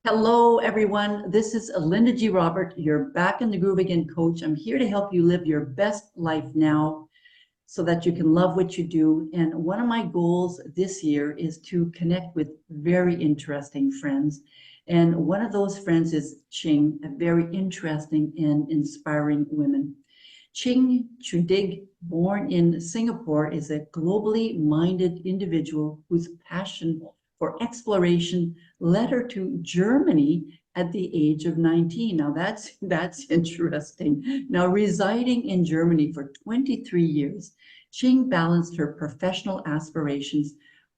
Hello, everyone. This is LindaGRobert. You're back in the groove again, coach. I'm here to help you live your best life now so that you can love what you do. And one of my goals this year is to connect with very interesting friends. And one of those friends is Ching, a very interesting and inspiring woman. Ching Schueddig, born in Singapore, is a globally minded individual whose passion for exploration led her to Germany at the age of 19. Now that's interesting. Now residing in Germany for 23 years, Ching balanced her professional aspirations,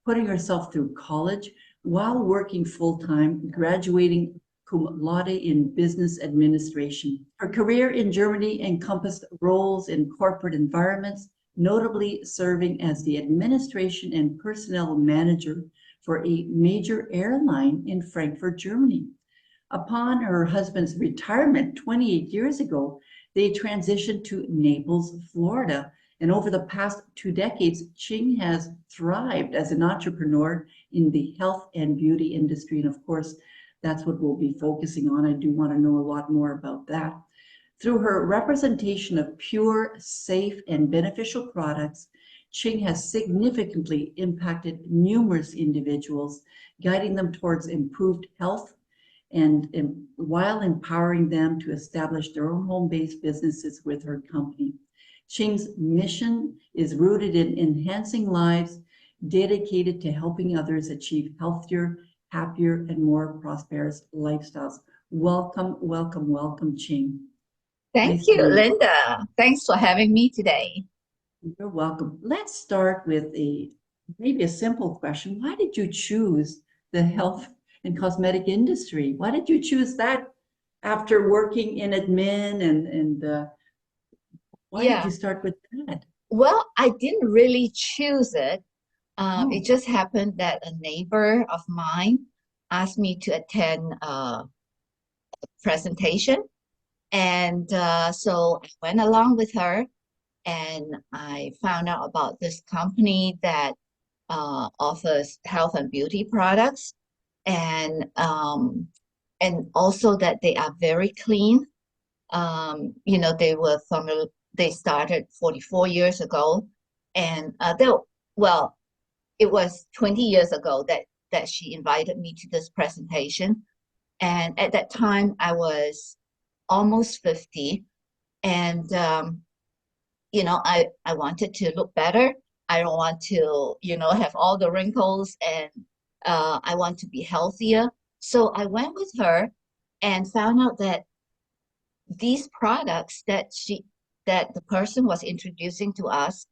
putting herself through college while working full-time, graduating cum laude in business administration. Her career in Germany encompassed roles in corporate environments, notably serving as the administration and personnel manager for a major airline in Frankfurt, Germany. Upon her husband's retirement 28 years ago, they transitioned to Naples, Florida. And over the past 2 decades, Ching has thrived as an entrepreneur in the health and beauty industry. And of course, that's what we'll be focusing on. I do want to know a lot more about that. Through her representation of pure, safe, and beneficial products, Ching has significantly impacted numerous individuals, guiding them towards improved health and while empowering them to establish their own home-based businesses with her company. Ching's mission is rooted in enhancing lives, dedicated to helping others achieve healthier, happier, and more prosperous lifestyles. Welcome, welcome, welcome, Ching. Thank Nice to you, meet Linda. Thanks for having me today. you. You're welcome. Let's start with maybe a simple question. Why did you choose the health and cosmetic industry? Why did you choose that after working in admin and why did you Yeah, start with that? well, I didn't really choose it. It Oh, just happened that a neighbor of mine asked me to attend a presentation. And so I went along with her and I found out about this company that offers health and beauty products and also that they are very clean. They started 44 years ago, and well, it was 20 years ago that she invited me to this presentation, and at that time I was almost 50, and I wanted to look better. I don't want to, have all the wrinkles, and I want to be healthier. So I went with her and found out that these products that the person was introducing to us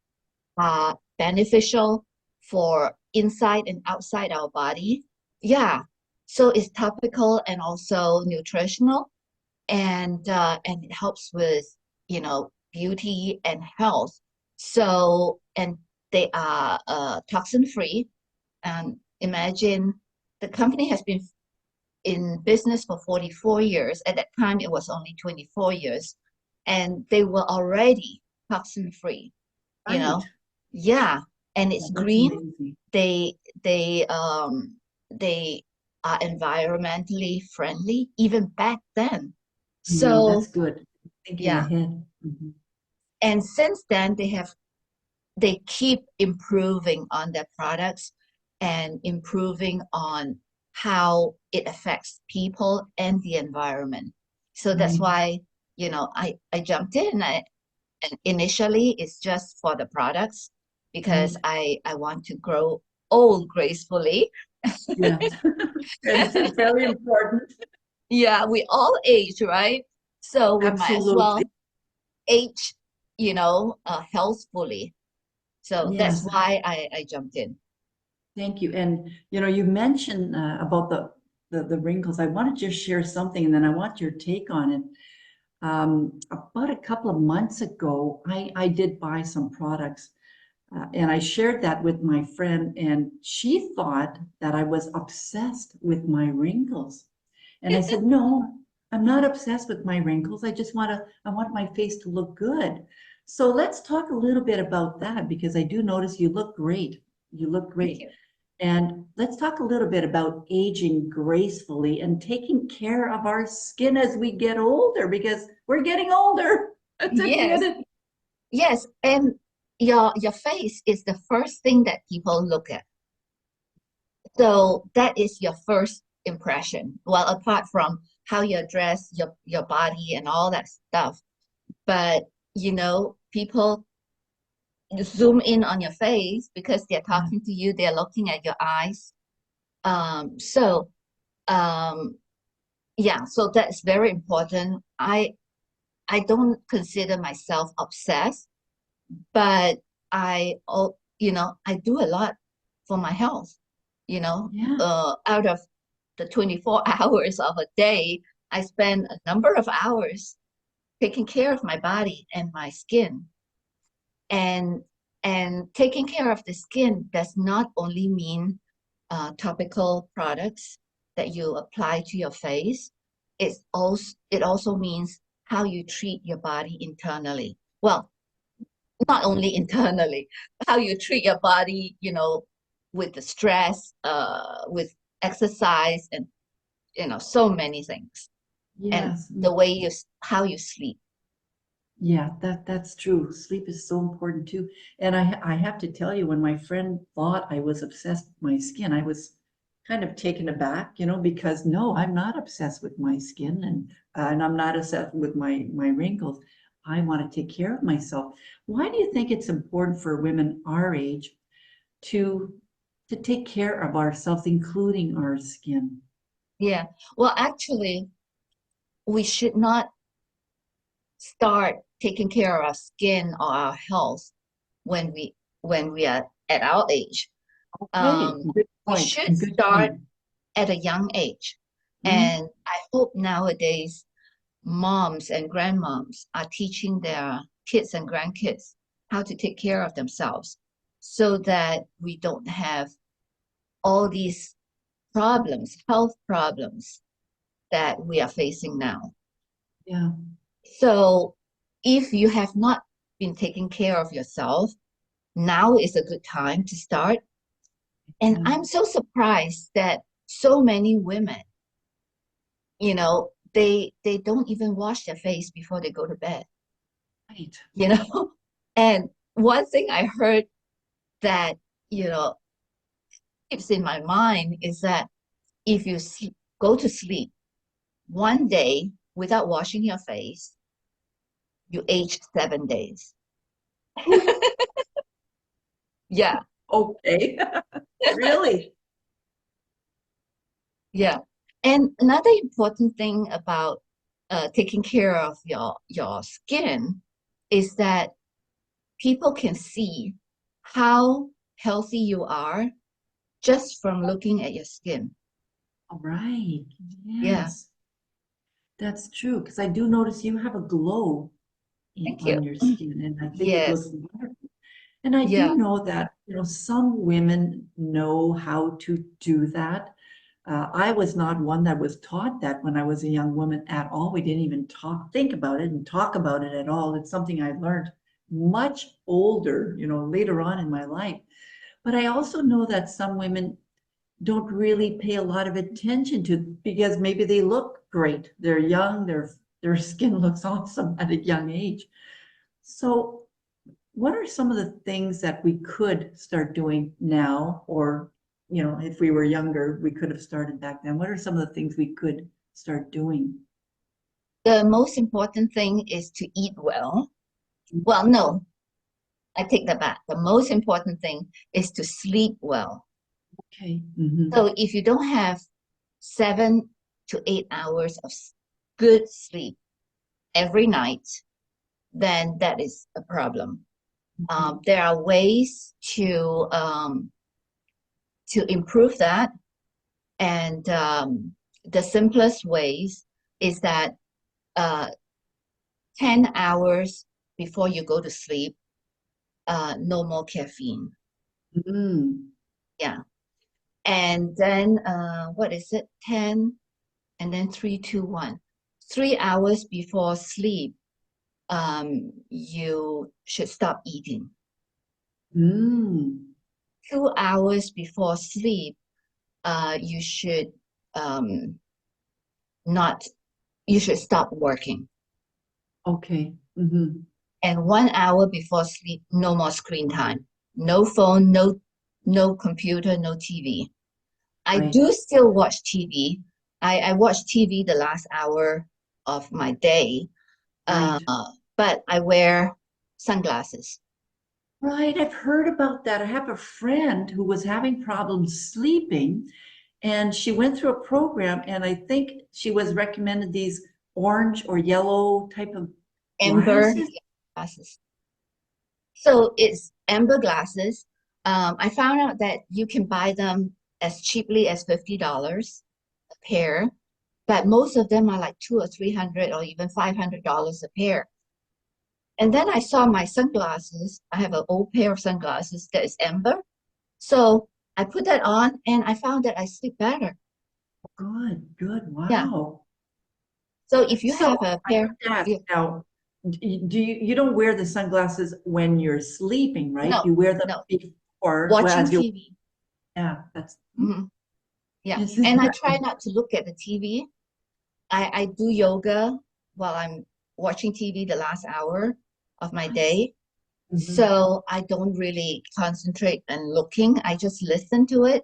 are beneficial for inside and outside our body. Yeah. So it's topical and also nutritional, and it helps with, beauty and health. So, and they are toxin free. And imagine the company has been in business for 44 years. At that time, it was only 24 years, and they were already toxin free, you right. know. Yeah, and Yeah, it's that's green. amazing. They they um they are environmentally friendly even back then. That's So, good. Thinking yeah, ahead. Mhm. and since then they keep improving on their products and improving on how it affects people and the environment. So that's Right. why, I jumped in. And initially, it's just for the products because Right. I want to grow old gracefully. Yes. It's very important. Yeah, we all age, right? So we might as Absolutely. well age, healthfully. So that's Yes. why I jumped in. Thank you. And you mentioned about the wrinkles. I want to just share something, and then I want your take on it. About a couple of months ago, I did buy some products, and I shared that with my friend, and she thought that I was obsessed with my wrinkles. And I said, no, I'm not obsessed with my wrinkles. I want my face to look good. So let's talk a little bit about that because I do notice you look great. You look Thank great. you. And let's talk a little bit about aging gracefully and taking care of our skin as we get older because we're getting older. Let's admit Yes, it. yes, and your face is the first thing that people look at. So that is your first impression. Well, apart from how you dress, your body and all that stuff. But people zoom in on your face because they're Yeah. talking to you, they're looking at your eyes. So um yeah, so that's very important. I don't consider myself obsessed, but I do a lot for my health. Yeah. Out of the 24 hours of a day, I spend a number of hours taking care of my body and my skin. And taking care of the skin does not only mean topical products that you apply to your face. It also means how you treat your body internally. Well, not only internally, how you treat your body, with the stress, with exercise, and so many things. And Yes. the way how you sleep. Yeah, that's true. Sleep is so important too. And I have to tell you, when my friend thought I was obsessed with my skin, I was kind of taken aback, because no, I'm not obsessed with my skin and I'm not obsessed with my wrinkles. I want to take care of myself. Why do you think it's important for women our age to to take care of ourselves, including our skin? Yeah. Well, actually, we should not start taking care of our skin or our health when we are at our age. Okay, good We point. should Good start point. at a young age. Mhm. And I hope nowadays moms and grandmoms are teaching their kids and grandkids how to take care of themselves so that we don't have all these problems, health problems that we are facing now. Yeah. So if you have not been taking care of yourself, now is a good time to start. And Yeah. I'm so surprised that so many women, they don't even wash their face before they go to bed, Right. you know? And one thing I heard that, you know, keeps in my mind is that if you go to sleep one day without washing your face, you age 7 days. Yeah, Okay. Really? yeah. And another important thing about taking care of your skin is that people can see how healthy you are just from looking at your skin. All right. Yeah, Yes, that's true. Because I do notice you have a glow thank you. on your skin, and I think it looks Yes, wonderful. And I do yeah, know that, some women know how to do that. I was not one that was taught that when I was a young woman at all. We didn't even think about it and talk about it at all. It's something I learned much older, later on in my life. But I also know that some women don't really pay a lot of attention to because maybe they look great. They're young, their skin looks awesome at a young age. So, what are some of the things that we could start doing now, or if we were younger, we could have started back then? What are some of the things we could start doing? the most important thing is to eat well. Well, no, I take that back. The most important thing is to sleep well. Okay. Hmm. So if you don't have 7 to 8 hours of good sleep every night, then that is a problem. There are ways to improve that, and the simplest ways is that uh, 10 hours before you go to sleep, no more caffeine. Mm. Yeah. And then what is it? 10 and then 3, 2, 1. 3 hours before sleep, you should stop eating. Mm. 2 hours before sleep, you should um, not, you should stop working. Okay. Hmm. And 1 hour before sleep, no more screen time. No phone, no computer, no TV. I Right. do still watch TV. I watch TV the last hour of my day, uh, Right. but I wear sunglasses. Right. I've heard about that. I have a friend who was having problems sleeping, and she went through a program, and I think she was recommended these orange or yellow type of Amber glasses. glasses. So it's amber glasses. I found out that you can buy them as cheaply as $50 a pair, but most of them are like 200 or 300 or even $500 a pair. And then I saw my sunglasses. I have an old pair of sunglasses that is amber. So I put that on and I found that I sleep better. Good, good. Yeah. Wow. So if you So have a I have pair, to ask yeah, now, you don't wear the sunglasses when you're sleeping, right? no, You wear them no, before, well, watching as you, TV. yeah, that's, Mhm. Yeah. isn't And I that, try not to look at the TV. I do yoga while I'm watching TV the last hour of my I see. day. Mhm. So I don't really concentrate and looking. I just listen to it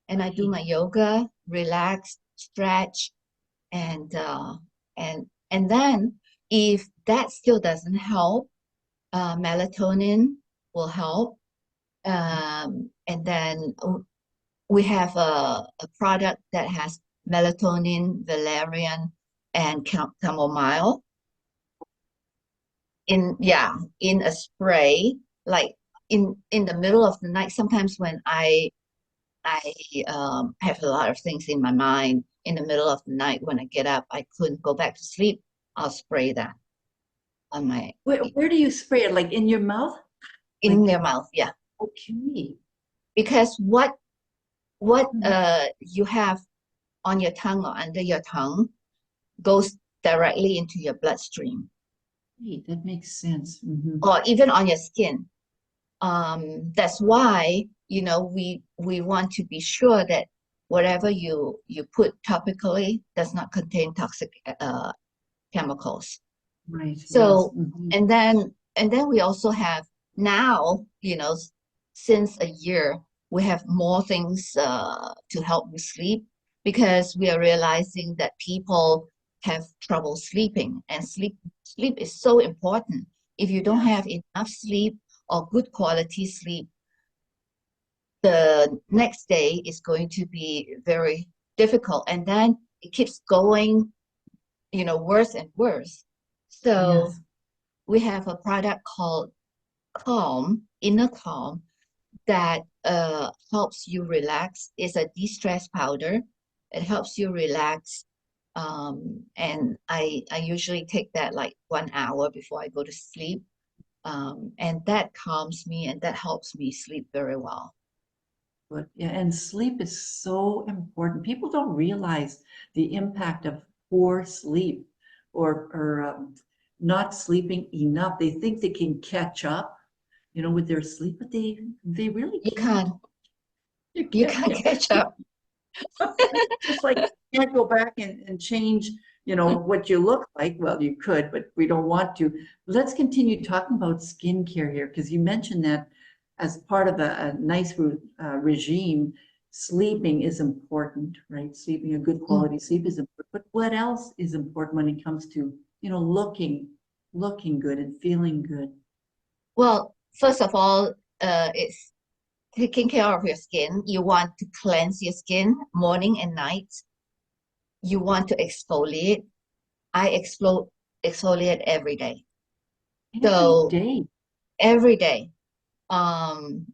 and I do Right. my yoga, relax, stretch, and then if that still doesn't help, melatonin will help. And then we have a product that has melatonin, valerian, and chamomile in, yeah, in a spray, like in the middle of the night. Sometimes when I have a lot of things in my mind in the middle of the night, when I get up, I couldn't go back to sleep. I'll spray that on my Where do you spray it? Like in your mouth? in Like, their mouth, yeah. okay. Because what Mhm. you have on your tongue or under your tongue goes directly into your bloodstream Great, that makes sense. Hmm. or even on your skin. That's why, we want to be sure that whatever you put topically does not contain toxic chemicals. Right, yes. So, Hmm. and then we also have now, since a year, we have more things to help with sleep because we are realizing that people have trouble sleeping, and sleep is so important. If you don't Yes, have enough sleep or good quality sleep, the next day is going to be very difficult, and then it keeps going, worse and worse. So yes. we have a product called Calm, Inner Calm, that helps you relax. It's a de-stress powder. It helps you relax. And I usually take that like 1 hour before I go to sleep. And that calms me and that helps me sleep very well. But yeah, and sleep is so important. People don't realize the impact of poor sleep or not sleeping enough. They think they can catch up, with their sleep, but they really You can't. can't, You you can't can't get catch up. just like you can't go back and change, what you look like. Well, you could, but we don't want to. Let's continue talking about skincare here because you mentioned that as part of a nice regime, sleeping is important, right? Sleeping a good Mm. quality sleep is important. But what else is important when it comes to, looking good and feeling good? Well, first of all, it's taking care of your skin. You want to cleanse your skin morning and night. You want to exfoliate. I exfoliate every day. Every So day. every day. Um,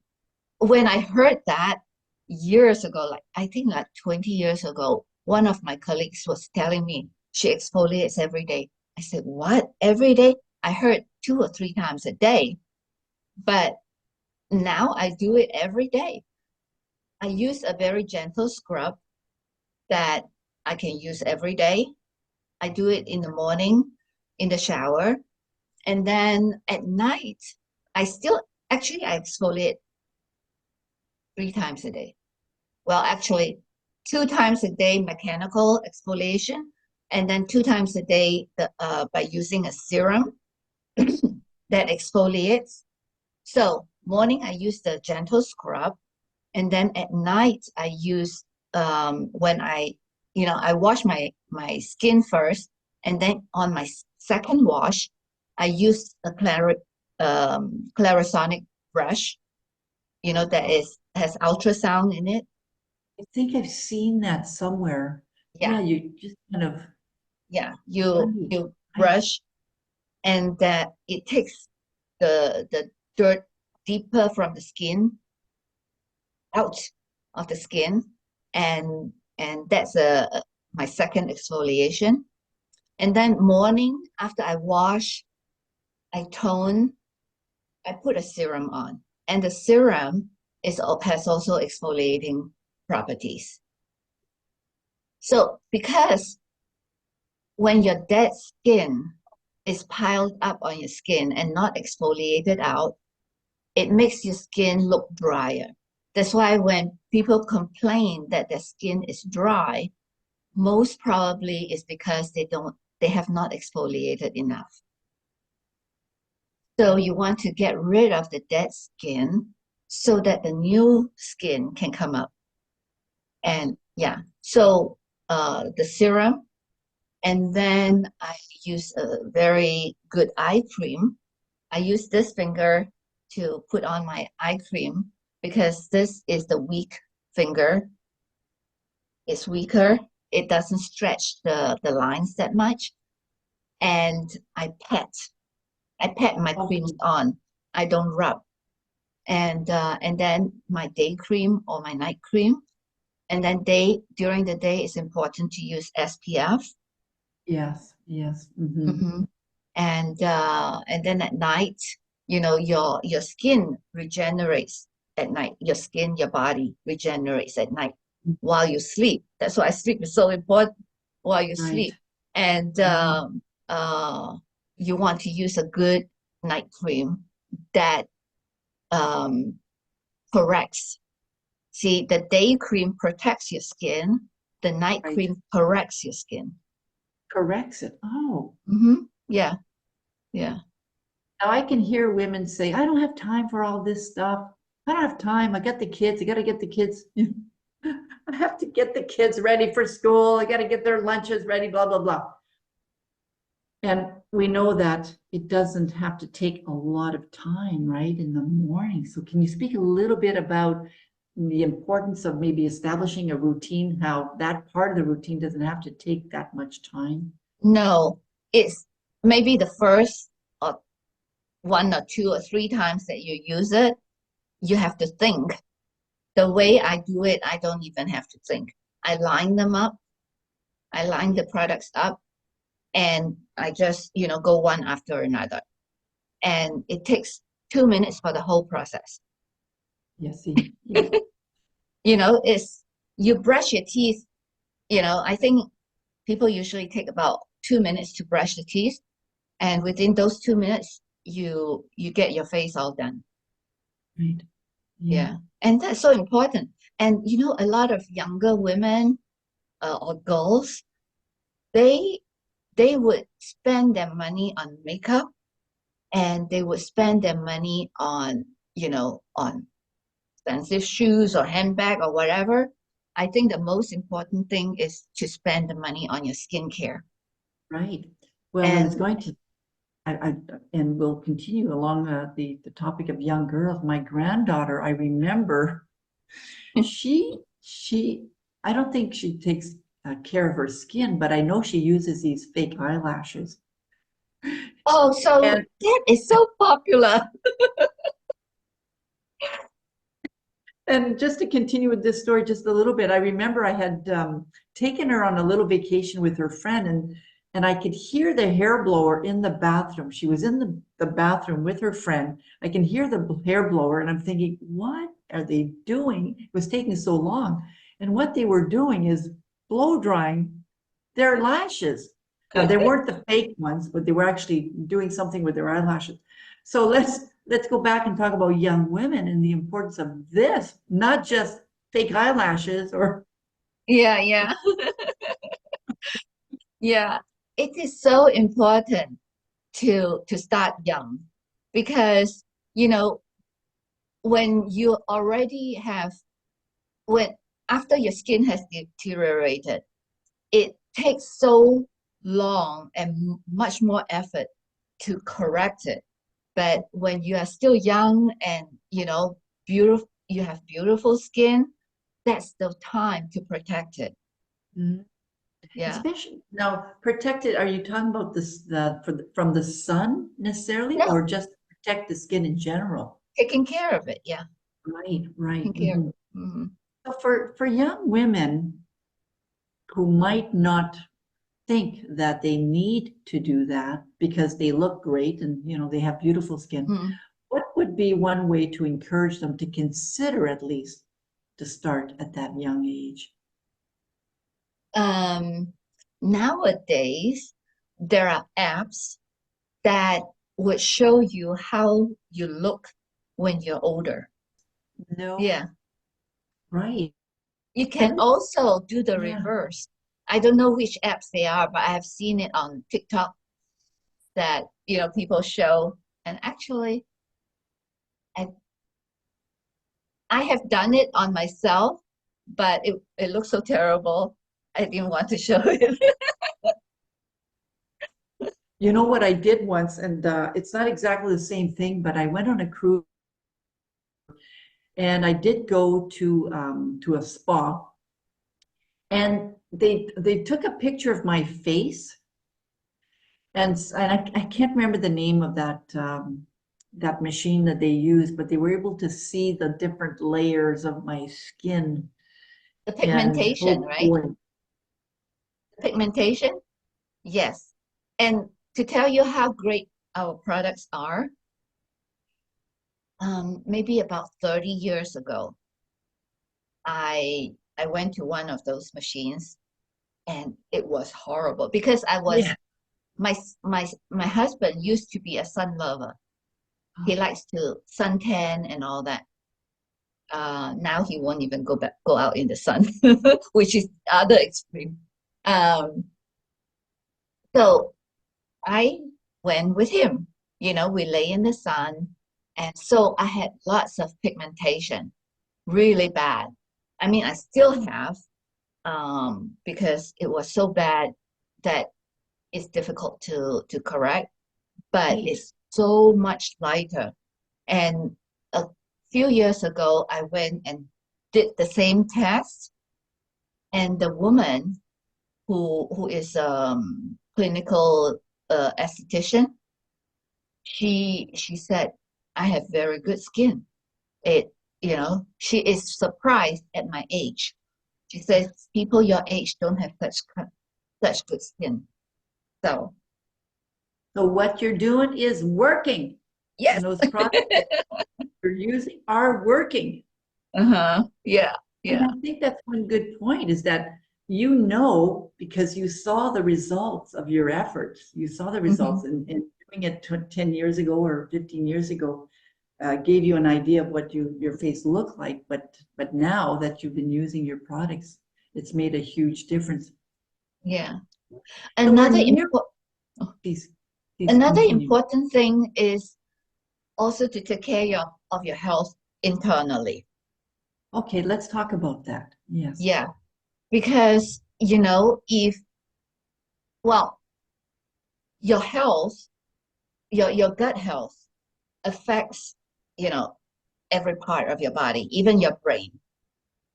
when I heard that years ago, like I think like 20 years ago, one of my colleagues was telling me she exfoliates every day. I said, what? Every day? I heard 2 or 3 times a day, but now I do it every day. I use a very gentle scrub that I can use every day. I do it in the morning, in the shower, and then at night, I still actually I exfoliate 3 times a day. Well, actually, 2 times a day mechanical exfoliation, and then 2 times a day by using a serum that exfoliates. So morning I use the gentle scrub, and then at night I use when I wash my skin first, and then on my second wash, I use a Clarisonic brush, that has ultrasound in it. I think I've seen that somewhere. Yeah, Yeah, you just kind of, yeah. You right, you right, brush, and that it takes the dirt deeper from the skin out of the skin, and that's my second exfoliation. And then morning after I wash, I tone, I put a serum on, and the serum has also exfoliating properties. So because when your dead skin is piled up on your skin and not exfoliated out, it makes your skin look drier. That's why when people complain that their skin is dry, most probably is because they have not exfoliated enough. So you want to get rid of the dead skin so that the new skin can come up. And yeah, so the serum, and then I use a very good eye cream. I use this finger to put on my eye cream because this is the weak finger. It's weaker. It doesn't stretch the lines that much. And I pat my creams okay, on. I don't rub. And then my day cream or my night cream. And then during the day, it's important to use SPF. yes, yes, mm-hmm, Mhm. And then at night, your skin regenerates at night. Your body regenerates at night while you sleep. That's why sleep is so important while you right, sleep. And right, uh, you want to use a good night cream that um, corrects. See, the day cream protects your skin. The night right. cream corrects your skin. Corrects it. Oh, Yeah, yeah. now I can hear women say, I don't have time for all this stuff. I don't have time. I got the kids. I got to get the kids. I have to get the kids ready for school. I got to get their lunches ready, blah, blah, blah. And we know that it doesn't have to take a lot of time, right, in the morning. So can you speak a little bit about the importance of maybe establishing a routine, how that part of the routine doesn't have to take that much time? No, it's maybe the first or 1 or 2 or 3 times that you use it, you have to think. The way I do it, I don't even have to think. I line them up, I line the products up, and I just, go one after another. And it takes 2 minutes for the whole process. Yes, see, yeah, It's you brush your teeth, I think people usually take about 2 minutes to brush the teeth. And within those 2 minutes, you get your face all done. right, yeah, Yeah. And that's so important. And a lot of younger women or girls, they they would spend their money on makeup, and they would spend their money on expensive shoes or handbag or whatever. I think the most important thing is to spend the money on your skincare. right. Well, I was And going to I and we'll continue along the topic of young girls. My granddaughter, I remember she I don't think she takes care of her skin, but I know she uses these fake eyelashes. oh, so And that is so popular. and just to continue with this story just a little bit, I remember I had taken her on a little vacation with her friend, and I could hear the hair blower in the bathroom. She was in the bathroom with her friend. I can hear the hair blower, and I'm thinking, what are they doing? It was taking so long. And what they were doing is blow drying their lashes. Now, they weren't the fake ones, but they were actually doing something with their eyelashes. So let's go back and talk about young women and the importance of this, not just fake eyelashes or Yeah, yeah, yeah. It is so important to start young because, you know, when you already have when after your skin has deteriorated, it takes so long and much more effort to correct it. But when you are still young and beautiful, you have beautiful skin, that's the time to protect it. Mhm. Yeah. Especially now protected. Are you talking about this from the sun necessarily, No, or just protect the skin in general? taking care of it. Yeah, Right, right. taking care of Mhm. it. Hmm. So for young women who might not think that they need to do that because they look great and they have beautiful skin, Mm. what would be one way to encourage them to consider at least to start at that young age? Um, Nowadays, there are apps that would show you how you look when you're older. No, Yeah. right. You That can is, also do the yeah. reverse. I don't know which apps they are, but I have seen it on TikTok that, people show. And actually, I I have done it on myself, but it looks so terrible. I didn't want to show it. You know what I did once, and it's not exactly the same thing, but I went on a cruise and I did go to a spa, and they took a picture of my face, and I can't remember the name of that machine that they used, but they were able to see the different layers of my skin. The And pigmentation, oh right? boy, Pigmentation, yes. And to tell you how great our products are, maybe about 30 years ago, I went to one of those machines and it was horrible because yeah. my husband used to be a sun lover. He likes to suntan and all that. Now he won't even go out in the sun, which is the other extreme. Um, so I went with him. We lay in the sun, and so I had lots of pigmentation, really bad. I mean, I still have, because it was so bad that it's difficult to correct, but Right. it's so much lighter. And a few years ago, I went and did the same test, and the woman who is clinical esthetician, she said, I have very good skin. She is surprised at my age. She says people your age don't have such good skin. So So what you're doing is working, yes. and those products that you're using are working. Uh-huh. Yeah. And Yeah. I think that's one good point is that because you saw the results of your efforts. You saw the results, Hmm. and doing it 10 years ago or 15 years ago gave you an idea of what your face looked like. But now that you've been using your products, it's made a huge difference. Yeah. So we're Another near, important please, please another continue. important thing is also to take care of your health internally. Okay, let's talk about that. Yes. Yeah. Because, if, well, your health, your gut health affects, you know, every part of your body, even your brain.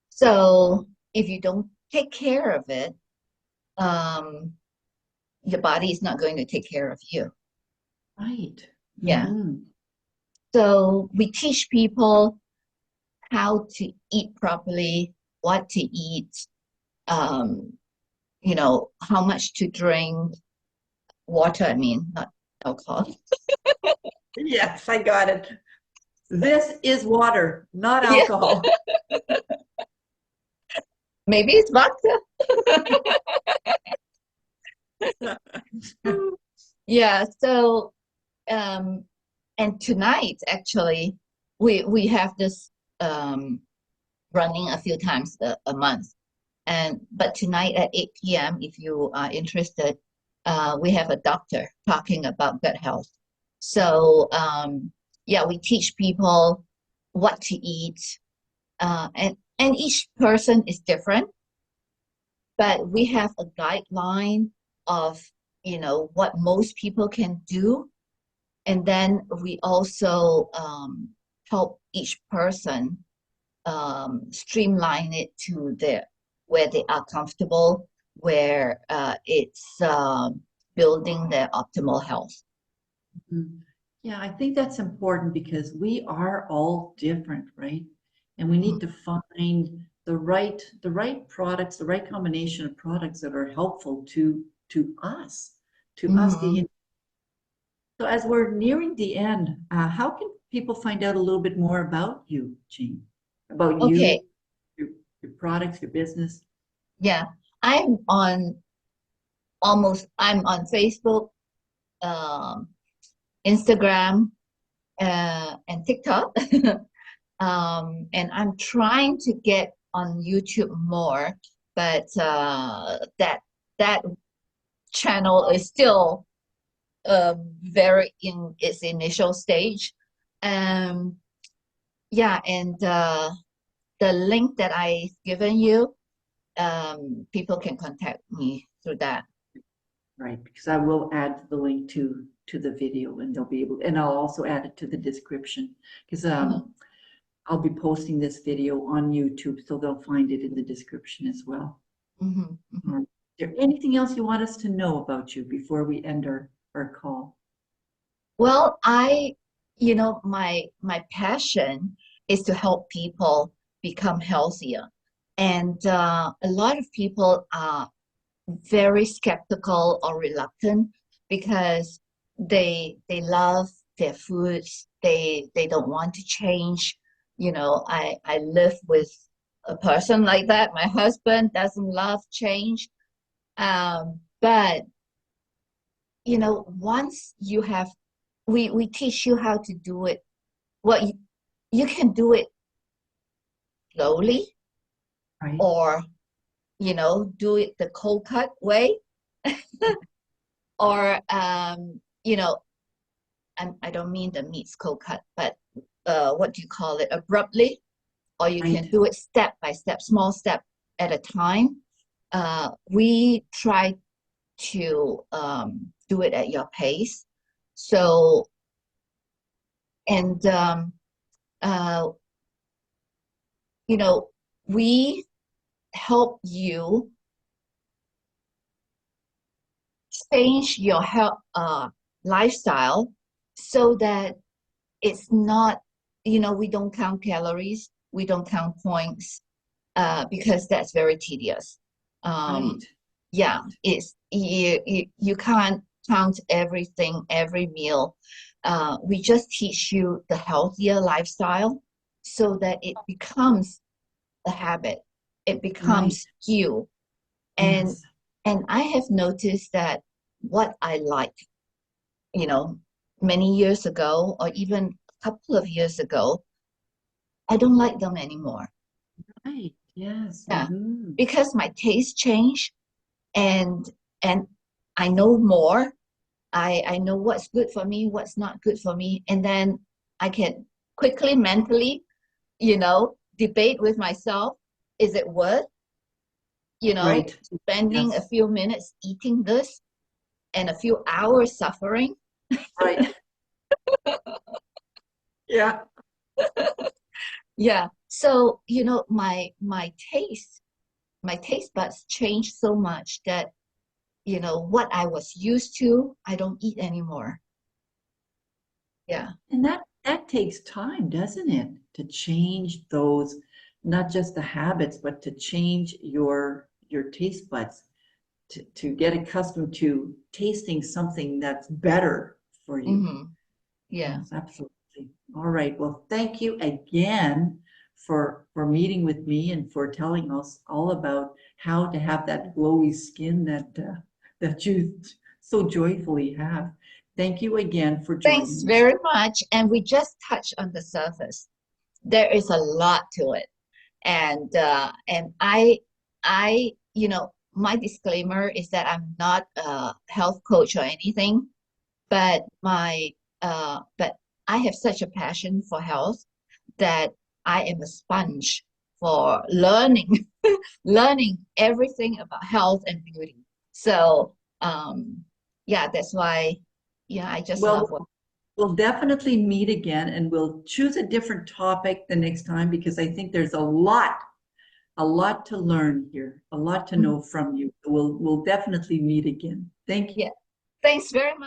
So if you don't take care of it, um, your body is not going to take care of you. Right. Yeah. Hmm. So we teach people how to eat properly, what to eat, um, how much to drink, water, I mean, not alcohol. Yes, I got it. This is water, not Yeah, alcohol. maybe it's vodka. Yeah, so um, And tonight, actually, we have this running a few times a month. But tonight at 8 p.m., if you are interested, we have a doctor talking about gut health. So yeah, we teach people what to eat, and each person is different, but we have a guideline of what most people can do, and then we also help each person streamline it to their where they are comfortable, where it's building their optimal health. Mhm. Yeah, I think that's important because we are all different, right? And we need to find the right products, the right combination of products that are helpful to us, to us, Mm-hmm. the. So as we're nearing the end, how can people find out a little bit more about you, Ching? About Okay, you, your, your products, your business? yeah, I'm on I'm on Facebook, um, Instagram, and TikTok. And I'm trying to get on YouTube more, but that channel is still very in its initial stage. Um, yeah, and the link that I've given you, people can contact me through that. Right, because I will add the link to the video and they'll be able, and I'll also add it to the description because Mhm, I'll be posting this video on YouTube, so they'll find it in the description as well. mhm, mhm. Is there anything else you want us to know about you before we end our call? Well, my passion is to help people become healthier, and a lot of people are very skeptical or reluctant because they love their foods. They don't want to change. I live with a person like that. My husband doesn't love change. But once we teach you how to do it. Well, you can do it slowly, Right, or do it the cold cut way, or I don't mean the meat's cold cut, but what do you call it? Abruptly, or you can right, do it step by step, small step at a time. We try to do it at your pace. So, and uh, you know, we help you change your health lifestyle so that it's not, we don't count calories, we don't count points, because that's very tedious. right, Yeah, right, it's you can't count everything, every meal. We just teach you the healthier lifestyle so that it becomes a habit. It right. becomes you. And Yes, and I have noticed that what I like, you know, many years ago or even a couple of years ago, I don't like them anymore. right. Yes. Yeah, Mm-hmm. because my taste changed, and and I know more. I know what's good for me, what's not good for me, and then I can quickly mentally, debate with myself, is it worth, Right. spending a Yes. few minutes eating this and a few hours suffering? Right. Yeah. Yeah. So, my taste buds changed so much that, what I was used to, I don't eat anymore. Yeah. And that takes time, doesn't it? To change those, not just the habits, but to change your taste buds, to get accustomed to tasting something that's better for you. Mm-hmm. Yeah. Yes, absolutely. All right. Well, thank you again for meeting with me and for telling us all about how to have that glowy skin that you so joyfully have. Thank you again for Thanks joining us. very much. And we just touched on the surface. There is a lot to it. And my disclaimer is that I'm not a health coach or anything, but but I have such a passion for health that I am a sponge for learning, learning everything about health and beauty. So yeah, that's why, yeah, I just love what. Well, we'll definitely meet again and we'll choose a different topic the next time because I think there's a lot to learn here, a lot to know from you. We'll definitely meet again. Thank you. Yeah, thanks very much.